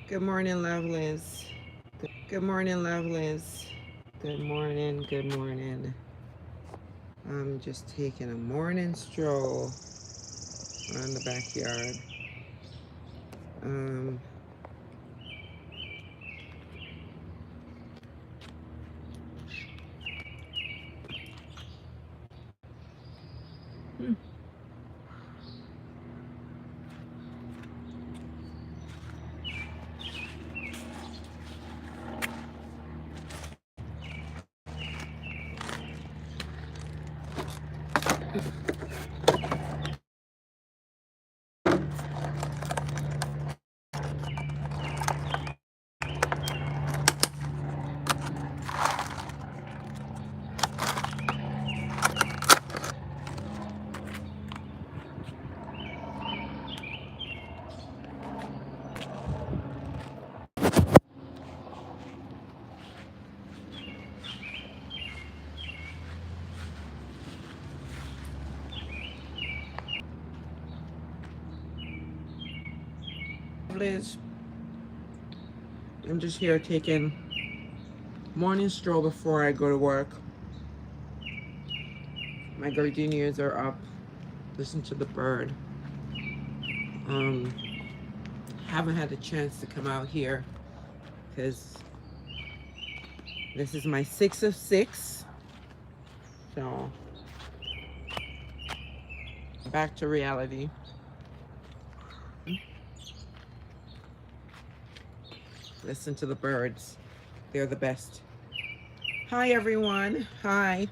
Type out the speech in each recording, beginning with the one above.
Good morning, lovelies. Good morning, lovelies. Good morning, good morning. I'm just taking a morning stroll around the backyard. Um, Lovelies, I'm just here taking morning stroll before I go to work. My gardenias are up. Listen to the bird. Um, haven't had a chance to come out here because this is my 6 of 6. So back to reality. Listen to the birds. They're the best. Hi, everyone. Hi.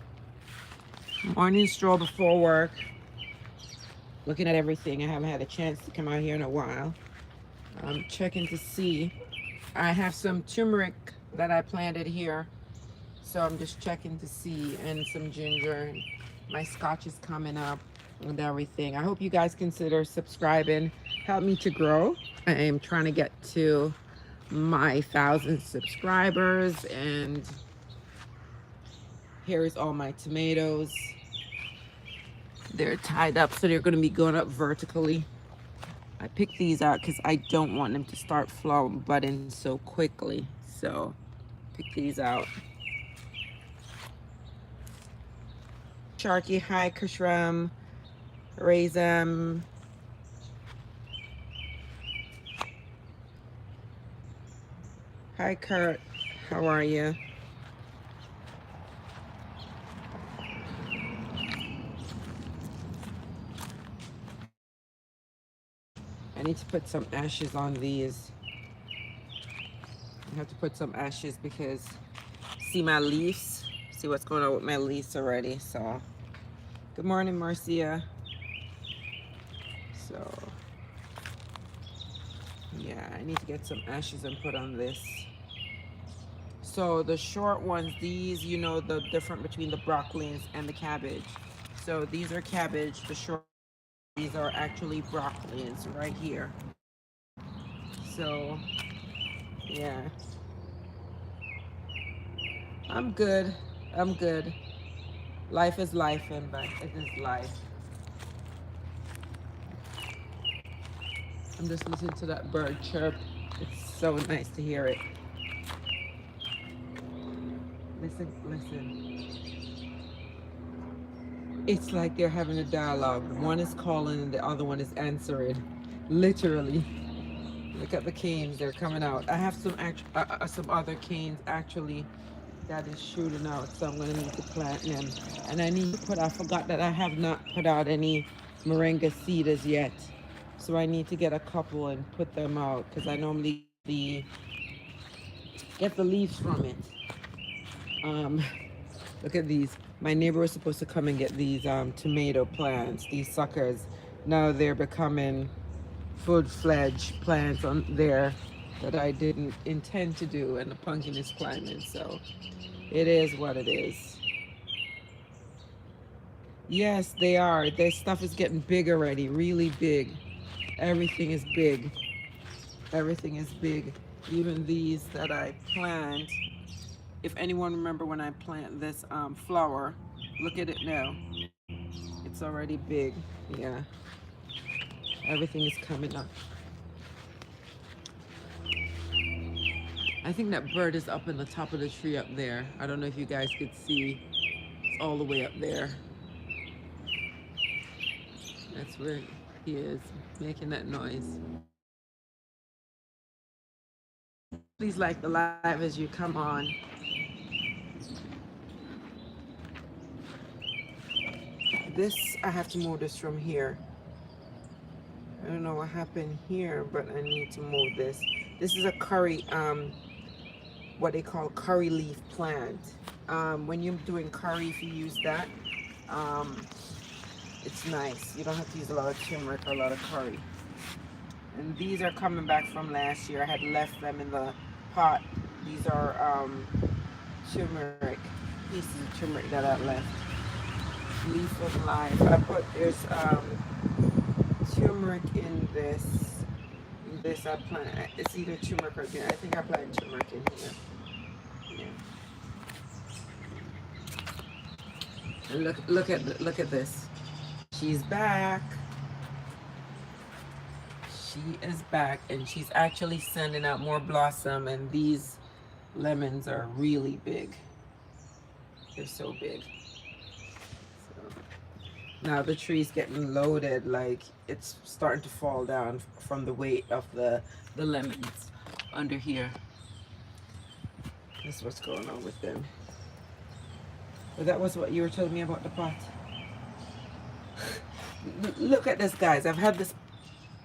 Morning stroll before work. Looking at everything. I haven't had a chance to come out here in a while. I'm checking to see. I have some turmeric that I planted here. So I'm just checking to see, and some ginger. My scotch is coming up and everything. I hope you guys consider subscribing. Help me to grow. I am trying to get to my 1,000 subscribers, and here's all my tomatoes. They're tied up, so they're going to be going up vertically. I picked these out because I don't want them to start flowering budding so quickly. So pick these out. Sharky, hi Kashram, Razam. Hi Kurt, how are you? I need to put some ashes on these. I have to put some ashes because see my leaves? See what's going on with my leaves already. So good morning, Marcia. So yeah, I need to get some ashes and put on this. So the short ones, these, you know, the difference between the broccolis and the cabbage. So these are cabbage, the short, these are actually broccolis right here. So yeah, I'm good. I'm good. Life is life, and but it is life. I'm just listening to that bird chirp. It's so nice to hear it. Listen, listen. It's like they're having a dialogue. One is calling and the other one is answering. Literally. Look at the canes, they're coming out. I have some other canes actually that is shooting out, so I'm gonna need to plant them. And I forgot that I have not put out any moringa seeds yet. So I need to get a couple and put them out because I normally get the leaves from it. Um, Look at these. My neighbor was supposed to come and get these tomato plants, these suckers. Now they're becoming full-fledged plants on there that I didn't intend to do, and the pumpkin is climbing, so it is what it is. Yes, they are. Their stuff is getting big already, really big. Everything is big. Everything is big. Even these that I plant. If anyone remember when I plant this flower, look at it now. It's already big. Yeah, everything is coming up. I think that bird is up in the top of the tree up there. I don't know if you guys could see. It's all the way up there. That's where he is, making that noise. Please like the live as you come on. This, I have to move this from here. I don't know what happened here, but I need to move this. This is a curry, what they call curry leaf plant. When you're doing curry, if you use that, it's nice. You don't have to use a lot of turmeric or a lot of curry. And these are coming back from last year. I had left them in the pot. These are turmeric, pieces of turmeric that I left. Leaf of life. I put, there's turmeric in this. This I plant. It's either turmeric or I think I planted turmeric in here. Yeah. And look at this. She's back. She is back, and she's actually sending out more blossom. And these lemons are really big. They're so big. Now the tree's getting loaded, like it's starting to fall down from the weight of the lemons under here. That's what's going on with them. But that was what you were telling me about the pot. Look at this, guys. I've had this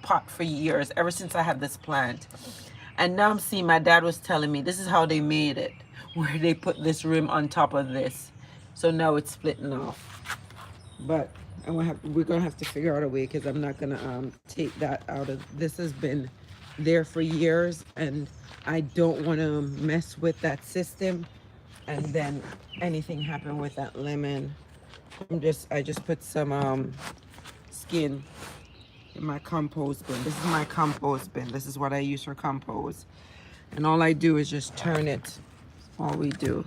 pot for years, ever since I had this plant. And now I'm seeing, my dad was telling me this is how they made it, where they put this rim on top of this. So now it's splitting off. But we're gonna have to figure out a way, because I'm not gonna take that out of this. Has been there for years, and I don't want to mess with that system and then anything happen with that lemon. I just put some skin in my compost bin. This is my compost bin. This is what I use for compost, and all I do is just turn it. All we do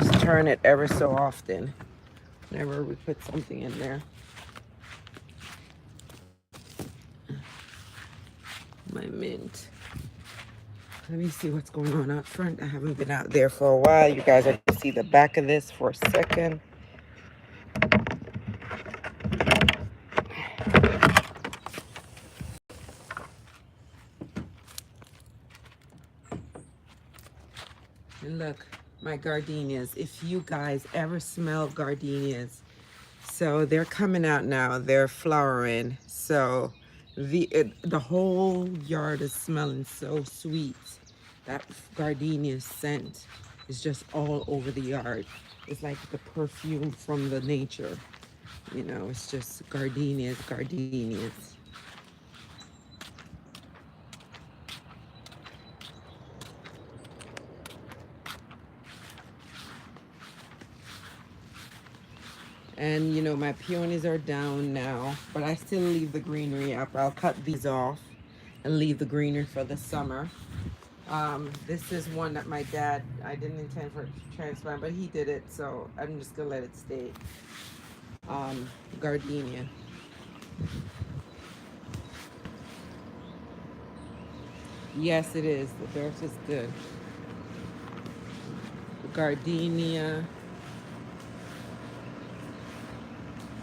is turn it ever so often whenever we put something in there. My mint. Let me see what's going on out front. I haven't been out there for a while. You guys are going to see the back of this for a second. And look, my gardenias. If you guys ever smell gardenias, so they're coming out now. They're flowering. So the whole yard is smelling so sweet. That gardenia scent is just all over the yard. It's like the perfume from the nature. You know, it's just gardenias. And you know, my peonies are down now, but I still leave the greenery up. I'll cut these off and leave the greenery for the summer. This is one that my dad, I didn't intend for it to transplant, but he did it, so I'm just gonna let it stay. Gardenia. Yes, it is. The dirt is good. The gardenia.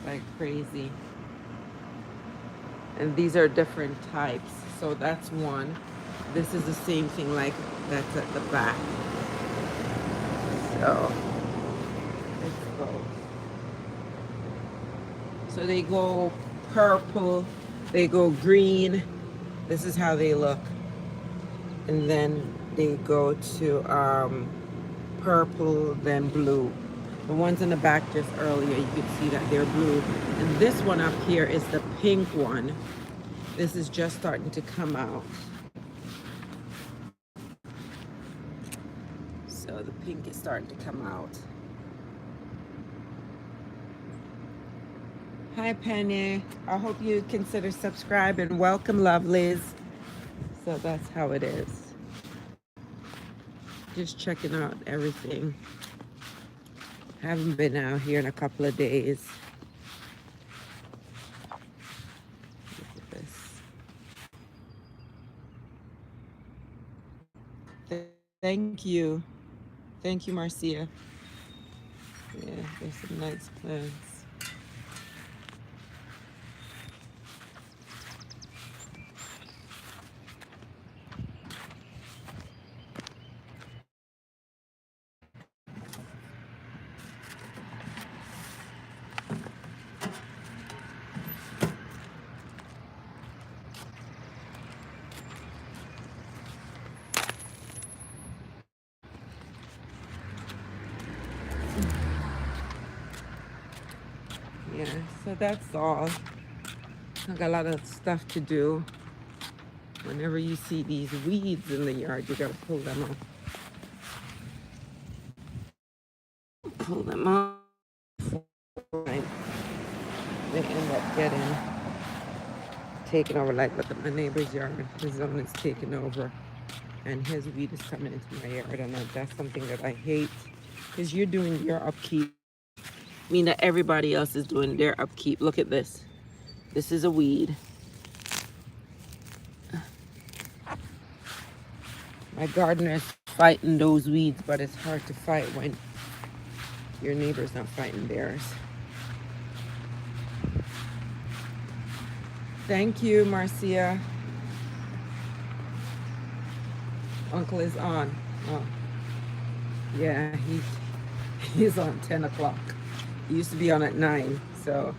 Like crazy. And these are different types. So that's one. This is the same thing, like that's at the back. So let's go. So they go purple, they go green. This is how they look. And then they go to purple, then blue. The ones in the back just earlier, you could see that they're blue. And this one up here is the pink one. This is just starting to come out. So the pink is starting to come out. Hi, Penny. I hope you consider subscribe and welcome, lovelies. So that's how it is. Just checking out everything. Haven't been out here in a couple of days. Look at this. Thank you. Thank you, Marcia. Yeah, there's some nice plants. Yeah, so that's all. I got a lot of stuff to do. Whenever you see these weeds in the yard, you gotta pull them off. Pull them off. They end up getting taken over. Like, look at my neighbor's yard. His zone is taken over, and his weed is coming into my yard, and that's something that I hate. Because you're doing your upkeep, I mean that everybody else is doing their upkeep. Look at this. This is a weed. My gardener's fighting those weeds, but it's hard to fight when your neighbor's not fighting theirs. Thank you, Marcia. Uncle is on. Oh, yeah, he's on 10 o'clock. He used to be on at 9. So,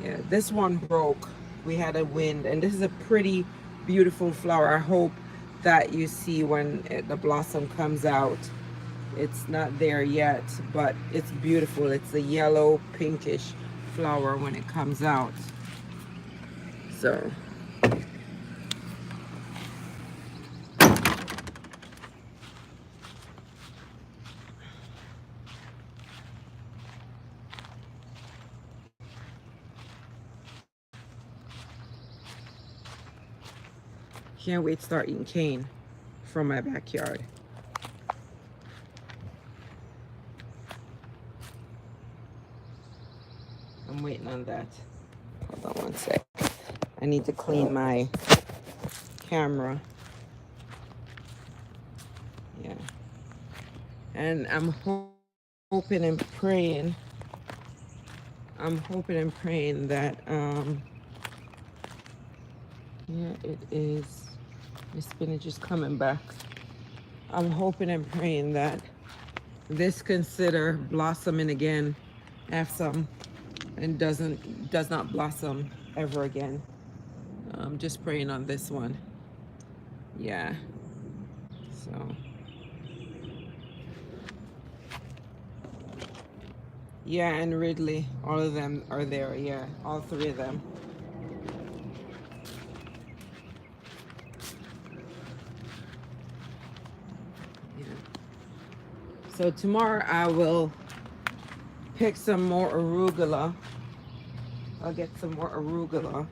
yeah, this one broke. We had a wind, and this is a pretty beautiful flower. I hope that you see when the blossom comes out. It's not there yet, but it's beautiful. It's a yellow pinkish flower when it comes out. So can't wait to start eating cane from my backyard. I'm waiting on that. Hold on one sec. I need to clean my camera. Yeah. And I'm hoping and praying. I'm hoping and praying that yeah, it is. My spinach is coming back. I'm hoping and praying that this consider blossoming again after some and does not blossom ever again. I'm just praying on this one. Yeah. So yeah, and Ridley, all of them are there. Yeah, all 3 of them. Yeah. So tomorrow I will pick some more arugula. I'll get some more arugula.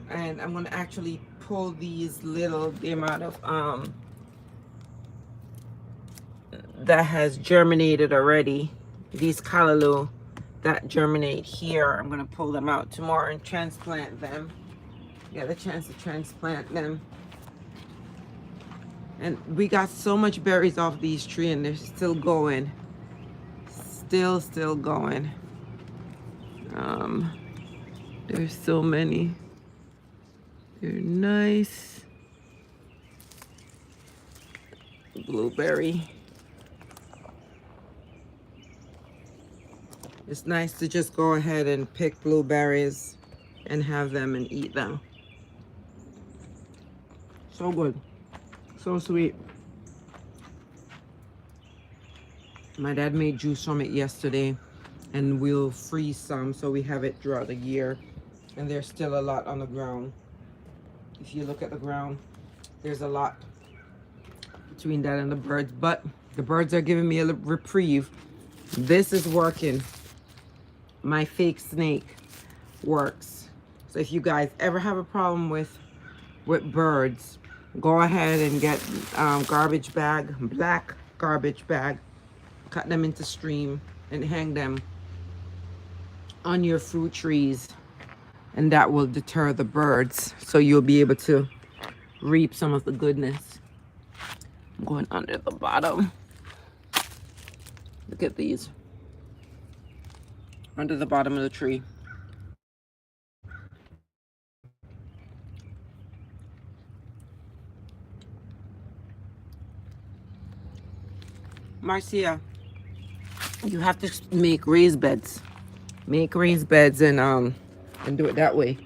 And I'm gonna actually pull these little, the amount of that has germinated already. These callaloo that germinate here, I'm gonna pull them out tomorrow and transplant them. Get a chance to transplant them. And we got so much berries off these trees, and they're still going. Still going. There's so many. They're nice. Blueberry. It's nice to just go ahead and pick blueberries and have them and eat them. So good. So sweet. My dad made juice from it yesterday, and we'll freeze some so we have it throughout the year. And there's still a lot on the ground. If you look at the ground, there's a lot between that and the birds, but the birds are giving me a reprieve. This is working. My fake snake works. So if you guys ever have a problem with birds, go ahead and get garbage bag, black garbage bag, cut them into stream and hang them on your fruit trees, and that will deter the birds. So you'll be able to reap some of the goodness. I'm going under the bottom. Look at these. Under the bottom of the tree. Marcia, you have to make raised beds. Make raised beds and do it that way.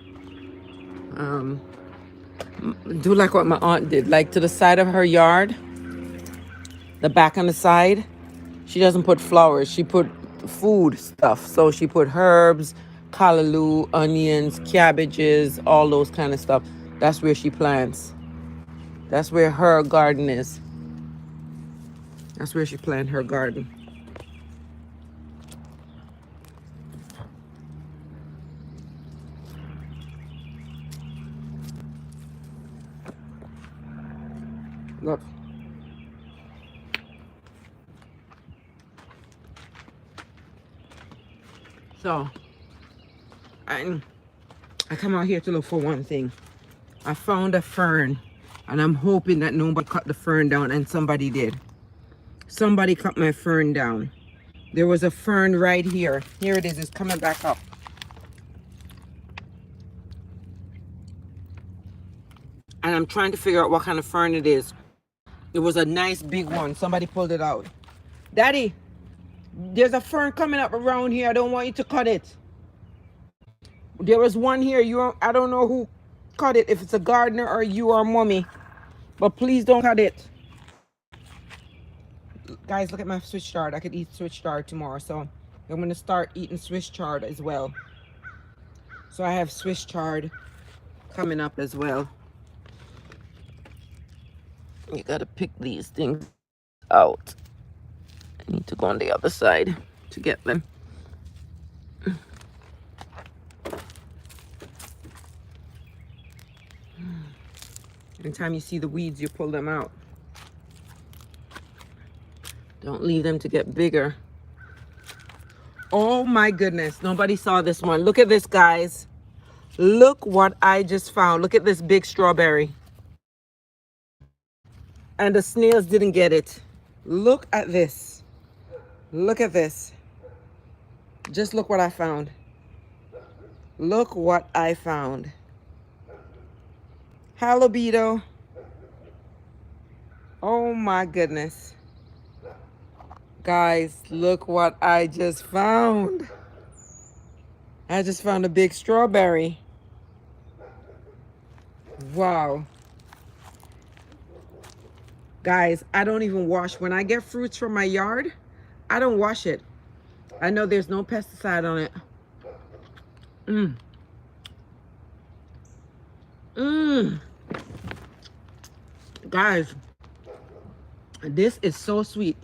Do like what my aunt did, like to the side of her yard, the back on the side. She doesn't put flowers, she put food stuff. So she put herbs, callaloo, onions, cabbages, all those kind of stuff. That's where she plants. That's where her garden is. That's where she planted her garden. Look. So, I come out here to look for one thing. I found a fern, and I'm hoping that nobody cut the fern down, and somebody did. Somebody cut my fern down. There was a fern right here. Here it is. It's coming back up. And I'm trying to figure out what kind of fern it is. It was a nice big one. Somebody pulled it out. Daddy, there's a fern coming up around here. I don't want you to cut it. There was one here. I don't know who cut it. If it's a gardener or you or mommy. But please don't cut it. Guys, look at my Swiss chard. I could eat Swiss chard tomorrow. So I'm going to start eating Swiss chard as well. So I have Swiss chard coming up as well. You got to pick these things out. I need to go on the other side to get them. Anytime you see the weeds, you pull them out. Don't leave them to get bigger. Oh my goodness, nobody saw this one. Look at this, guys. Look what I just found. Look at this big strawberry. And the snails didn't get it. Look at this. Look at this. Just look what I found. Look what I found. Halibido. Oh my goodness. Guys, look what I just found. I just found a big strawberry. Wow. Guys, I don't even wash. When I get fruits from my yard, I don't wash it. I know there's no pesticide on it. Guys, this is so sweet.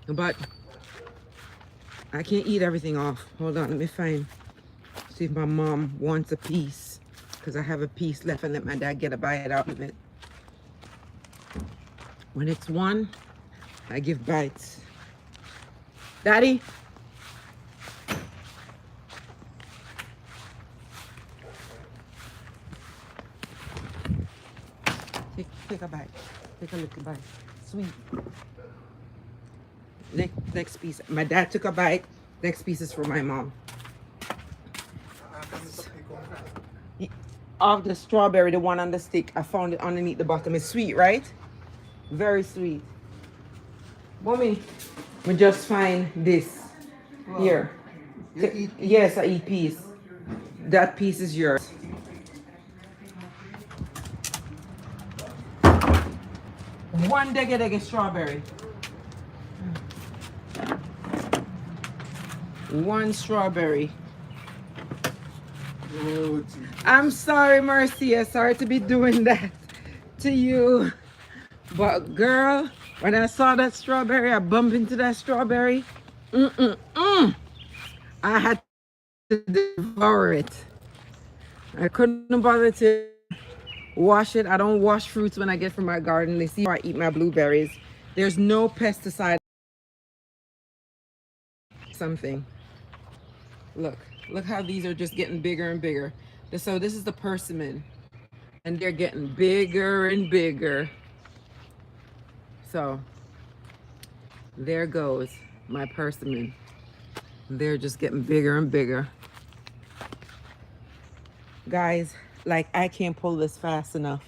But I can't eat everything off. Hold on, let me see if my mom wants a piece. Because I have a piece left and let my dad get a bite out of it. When it's one, I give bites. Daddy? Take a bite. Take a little bite. Sweet. Next piece. My dad took a bite. Next piece is for my mom. Of the strawberry, the one on the stick, I found it underneath the bottom. It's sweet, right? Very sweet. Mommy, we just find this here. Yes, I eat peas. That piece is yours. One dege strawberry. One strawberry. I'm sorry, Marcia. Sorry to be doing that to you. But girl, when I saw that strawberry, I bumped into that strawberry. I had to devour it. I couldn't bother to wash it. I don't wash fruits when I get from my garden. They see how I eat my blueberries. There's no pesticide. Something. Look how these are just getting bigger and bigger. So this is the persimmon. and they're getting bigger and bigger. So there goes my persimmon. They're just getting bigger and bigger. Guys, like I can't pull this fast enough.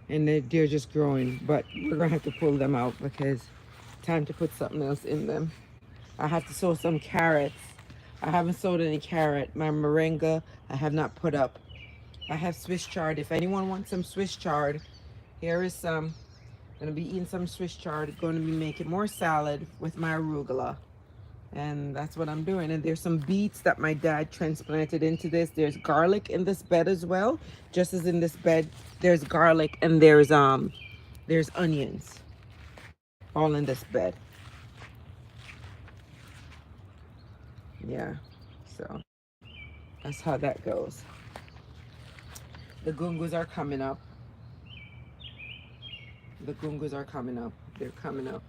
And they're just growing. But we're going to have to pull them out because time to put something else in them. I have to sow some carrots. I haven't sowed any carrot. My moringa, I have not put up. I have Swiss chard. If anyone wants some Swiss chard, here is some. I'm going to be eating some Swiss chard. Going to be making more salad with my arugula. And that's what I'm doing. And there's some beets that my dad transplanted into this. There's garlic in this bed as well. Just as in this bed, there's garlic and there's onions all in this bed. Yeah. So that's how that goes. The gungus are coming up. The gungus are coming up. They're coming up.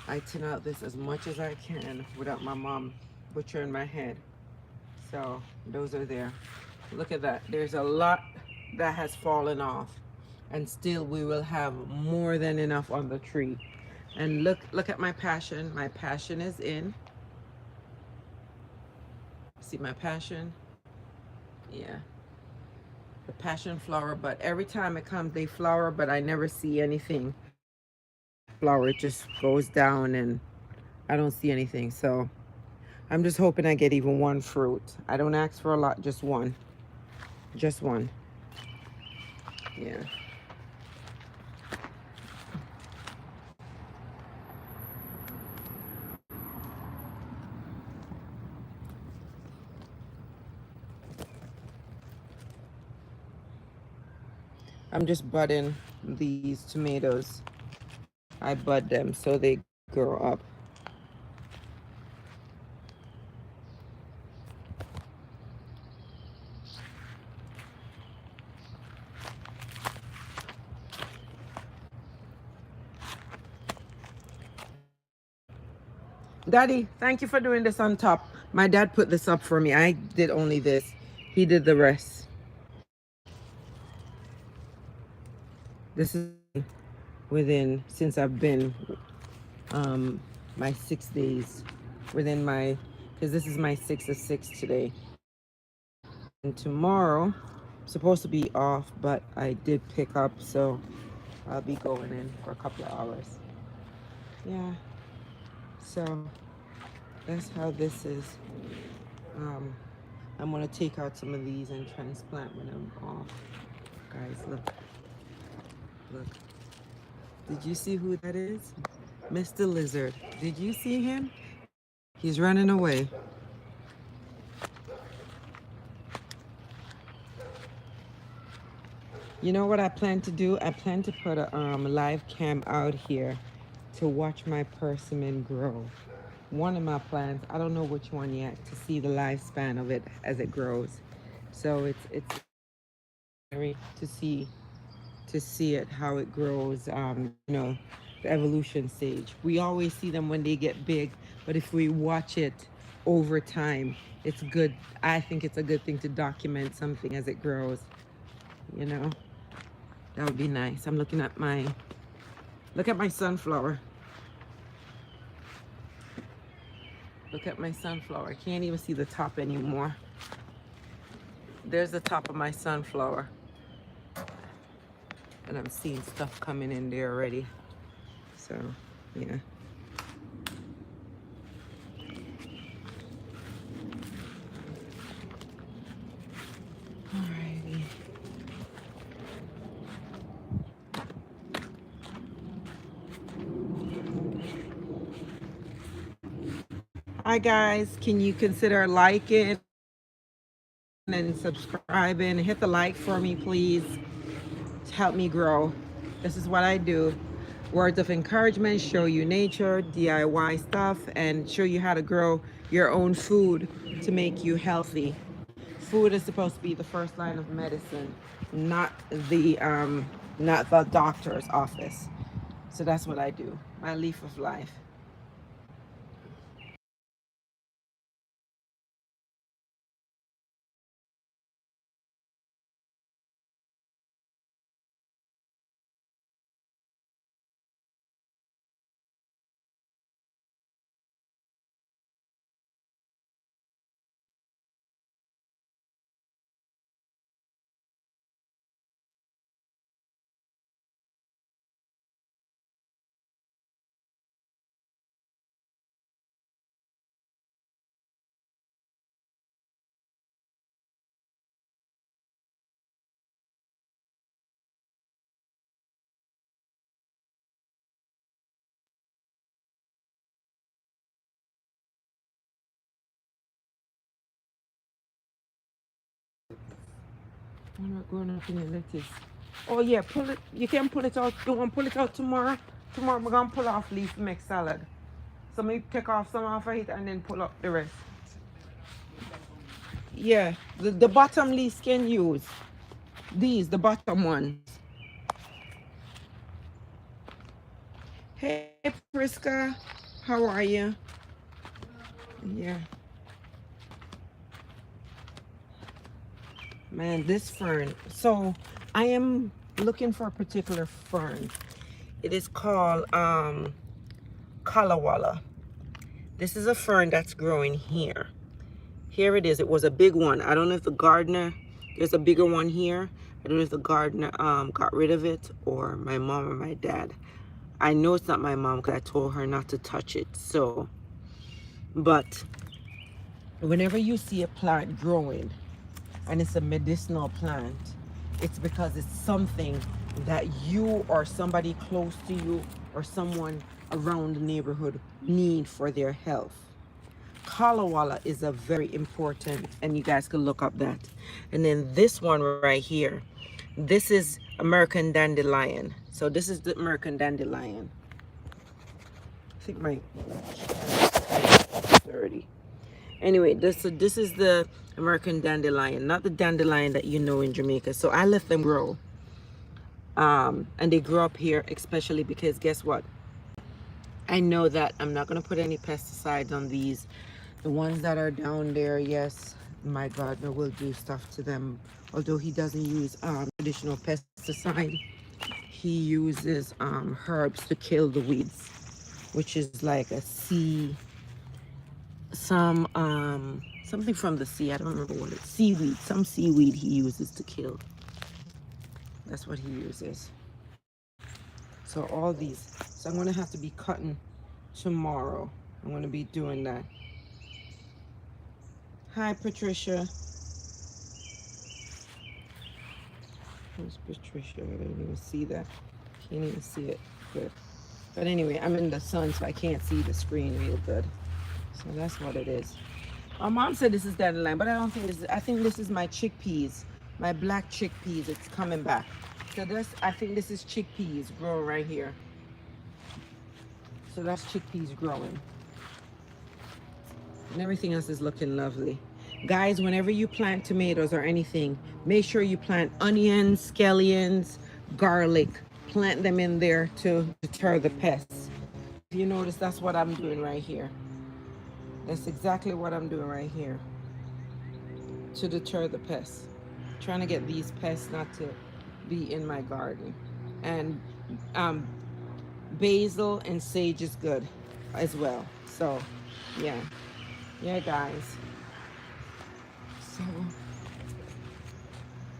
I tin out this as much as I can without my mom butchering my head. So those are there. Look at that. There's a lot that has fallen off. And still we will have more than enough on the tree. And look at my passion. My passion is in. See my passion? Yeah. The passion flower, but every time it comes they flower, but I never see anything. Flower, it just goes down and I don't see anything. So I'm just hoping I get even one fruit. I don't ask for a lot, just one. Just one. Yeah. I'm just budding these tomatoes. I bud them so they grow up. Daddy, thank you for doing this on top. My dad put this up for me. I did only this. He did the rest. This is within, since I've been my 6 days, within my, because this is my 6 of 6 today. And tomorrow, I'm supposed to be off, but I did pick up, so I'll be going in for a couple of hours. Yeah, so that's how this is. I'm gonna take out some of these and transplant when I'm off. Guys, look, look. Did you see who that is? Mr. Lizard. Did you see him? He's running away. You know what I plan to do? I plan to put a live cam out here to watch my persimmon grow. One of my plans, I don't know which one yet, to see the lifespan of it as it grows. So it's very to see it how it grows, you know, the evolution stage. We always see them when they get big, but if we watch it over time, it's good. I think it's a good thing to document something as it grows, you know. That would be nice. I'm looking at look at my sunflower. Look at my sunflower. I can't even see the top anymore. There's the top of my sunflower. And I'm seeing stuff coming in there already. So, yeah. Alrighty. Hi guys, can you consider liking and subscribing? Hit the like for me, please, to help me grow. This is what I do. Words of encouragement, show you nature, DIY stuff, and show you how to grow your own food to make you healthy. Food is supposed to be the first line of medicine, not the doctor's office. So that's what I do. My leaf of life. I'm not going up in the lettuce. Oh yeah, pull it. You can pull it out. You want to pull it out tomorrow? Tomorrow we're gonna pull off leaf make salad. So maybe take off some off of it and then pull up the rest. Yeah, the bottom leaves can use. These, the bottom ones. Hey Priska, how are you? Yeah. Man, this fern. So I am looking for a particular fern. It is called Kalawala. This is a fern that's growing here. Here it is. It was a big one. I don't know if the gardener, there's a bigger one here. I don't know if the gardener got rid of it or my mom or my dad. I know it's not my mom because I told her not to touch it. So, but whenever you see a plant growing and it's a medicinal plant, it's because it's something that you or somebody close to you or someone around the neighborhood need for their health. Kalawala is a very important, and you guys can look up that. And then this one right here, this is American dandelion. So this is the American dandelion. I think my 30. Anyway, this is the American dandelion, not the dandelion that you know in Jamaica. So I let them grow. And they grow up here, especially because guess what? I know that I'm not going to put any pesticides on these. The ones that are down there, yes, my gardener will do stuff to them. Although he doesn't use traditional pesticide, he uses herbs to kill the weeds, which is like a sea, something from the sea. I don't remember what it's. Seaweed, some seaweed he uses to kill. That's what he uses. So all these. So I'm gonna have to be cutting tomorrow. I'm gonna be doing that. Hi, Patricia. Where's Patricia? I didn't even see that. Can't even see it good. But anyway, I'm in the sun, so I can't see the screen real good. So that's what it is. My mom said this is dandelion, but I don't think this is. I think this is my chickpeas, my black chickpeas. It's coming back. So this, I think this is chickpeas growing right here. So that's chickpeas growing. And everything else is looking lovely. Guys, whenever you plant tomatoes or anything, make sure you plant onions, scallions, garlic. Plant them in there to deter the pests. If you notice, that's what I'm doing right here. That's exactly what I'm doing right here to deter the pests. Trying to get these pests not to be in my garden. And basil and sage is good as well. So yeah, guys. So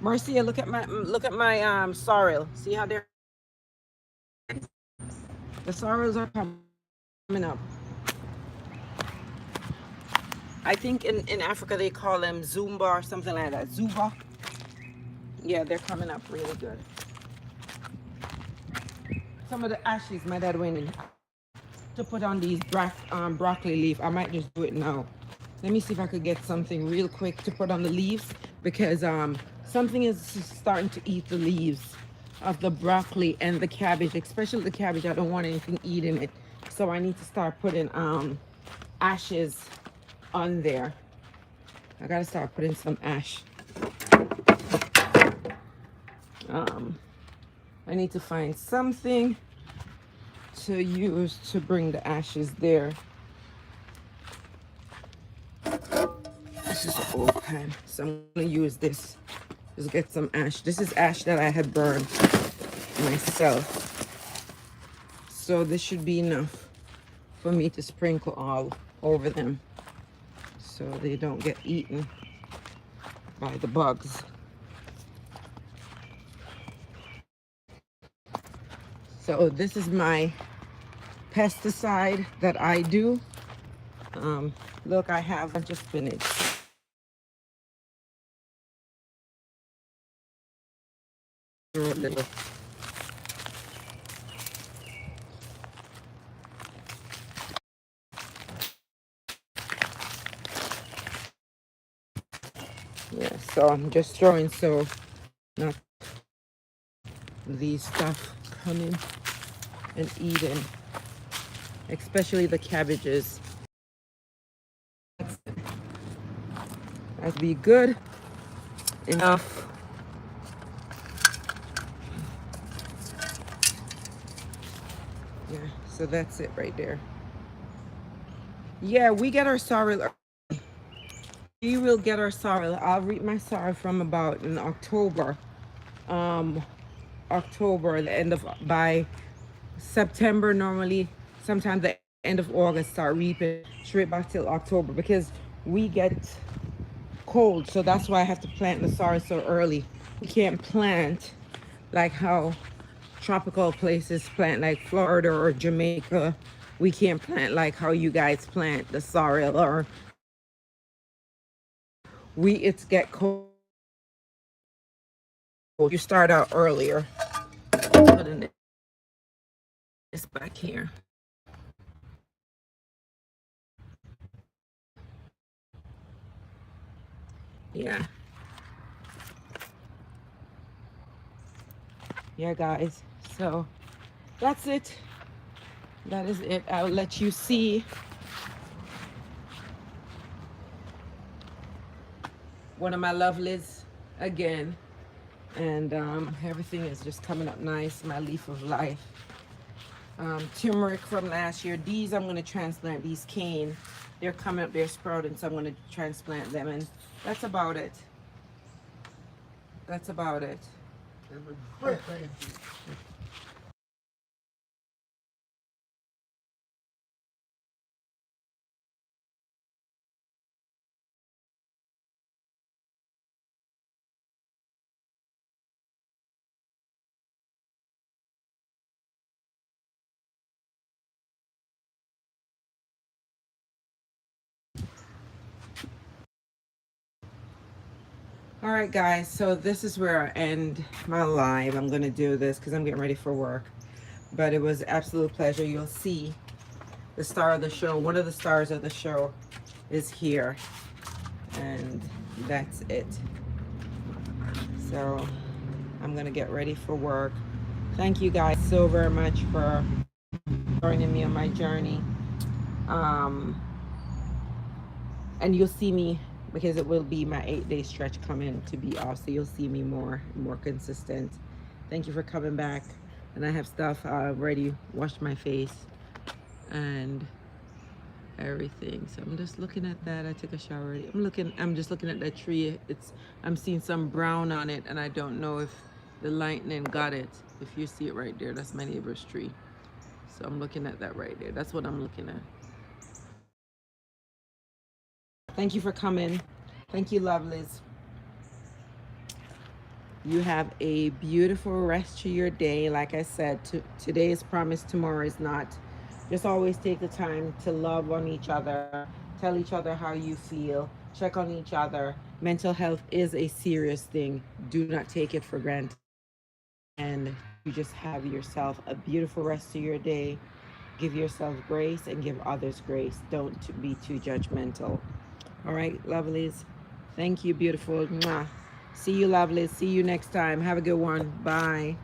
Marcia, look at my sorrel. See how they're, the sorrels are coming up. I think in Africa they call them Zumba or something like that. Zuba. Yeah, they're coming up really good. Some of the ashes my dad went in to put on these broccoli leaf. I might just do it now. Let me see if I could get something real quick to put on the leaves, because something is starting to eat the leaves of the broccoli and the cabbage, especially the cabbage. I don't want anything eating it. So I need to start putting ashes on there. I gotta start putting some ash. I need to find something to use to bring the ashes there. This is an old pan, so I'm gonna use this. Just get some ash. This is ash that I had burned myself. So this should be enough for me to sprinkle all over them so they don't get eaten by the bugs. So this is my pesticide that I do. Look, I have a bunch of spinach. A little. Yeah, so I'm just throwing, so not these stuff coming and eating, especially the cabbages. That'd be good enough. Yeah, so that's it right there. Yeah, we get our sorrel. We will get our sorrel. I'll reap my sorrel from about in October. October, the end of by September normally. Sometimes the end of August start reaping straight back till October because we get cold. So that's why I have to plant the sorrel so early. We can't plant like how tropical places plant, like Florida or Jamaica. We can't plant like how you guys plant the sorrel, or it's get cold. You start out earlier. Putting this back here. Yeah. Yeah, guys. So that's it. That is it. I'll let you see one of my lovelies again. And everything is just coming up nice. My leaf of life. Turmeric from last year. These I'm going to transplant. These cane. They're coming up. They're sprouting. So I'm going to transplant them. And that's about it. That's about it. All right, guys, so this is where I end my live. I'm going to do this because I'm getting ready for work. But it was absolute pleasure. You'll see the star of the show. One of the stars of the show is here. And that's it. So I'm going to get ready for work. Thank you guys so very much for joining me on my journey. And you'll see me, because it will be my 8-day stretch coming to be off, so you'll see me more consistent. Thank you for coming back. And I have stuff ready, washed my face and everything. So I'm just looking at that. I took a shower already. I'm just looking at that tree. I'm seeing some brown on it, and I don't know if the lightning got it. If you see it right there, that's my neighbor's tree. So I'm looking at that right there. That's what I'm looking at. Thank you for coming. Thank you, lovelies. You have a beautiful rest of your day. Like I said, today is promised, tomorrow is not. Just always take the time to love on each other. Tell each other how you feel. Check on each other. Mental health is a serious thing. Do not take it for granted. And you just have yourself a beautiful rest of your day. Give yourself grace and give others grace. Don't be too judgmental. All right, lovelies. Thank you, beautiful. Mwah. See you, lovelies. See you next time. Have a good one. Bye.